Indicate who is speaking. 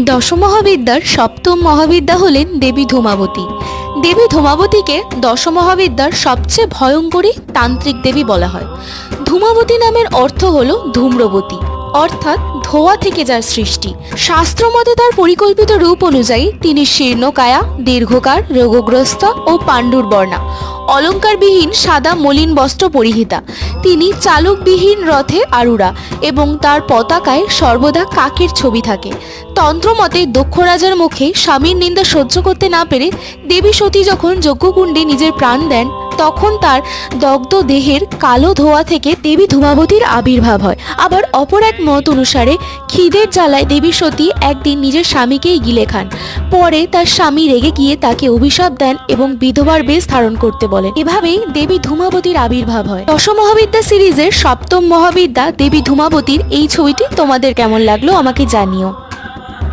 Speaker 1: দশমহাবিদ্যার সপ্তম মহাবিদ্যা হলেন দেবী ধূমাবতী। দেবী ধূমাবতীকে দশমহাবিদ্যার সবচেয়ে ভয়ঙ্করী তান্ত্রিক দেবী বলা হয়। ধূমাবতী নামের অর্থ হল ধূম্রবতী, অর্থাৎ ধোঁয়া থেকে যার সৃষ্টি। শাস্ত্রমতে তার পরিকল্পিত রূপ অনুযায়ী তিনি শীর্ণকায়া, দীর্ঘকার, রোগগ্রস্ত ও পাণ্ডুর বর্ণা, অলঙ্কারবিহীন সাদা মলিন বস্ত্র পরিহিতা। তিনি চালকবিহীন রথে আরুড়া এবং তার পতাকায় সর্বদা কাকের ছবি থাকে। তন্ত্রমতে দক্ষ রাজার মুখে স্বামীর নিন্দা সহ্য করতে না পেরে দেবী সতী যখন যজ্ঞকুণ্ডে নিজের প্রাণ দেন, তখন তার দগ্ধ দেহের কালো ধোঁয়া থেকে দেবী ধূমাবতীর আবির্ভাব হয়। আবার অপর এক মত অনুসারে খিদের জ্বালায় দেবী সতী একদিন নিজের স্বামীকেই গিলে খান। পরে তার স্বামী রেগে গিয়ে তাকে অভিশাপ দেন এবং বিধবার বেশ ধারণ করতে বলেন। এভাবেই দেবী ধূমাবতীর আবির্ভাব হয়। দশমহাবিদ্যা সিরিজের সপ্তম মহাবিদ্যা দেবী ধূমাবতীর এই ছবিটি তোমাদের কেমন লাগলো আমাকে জানিও।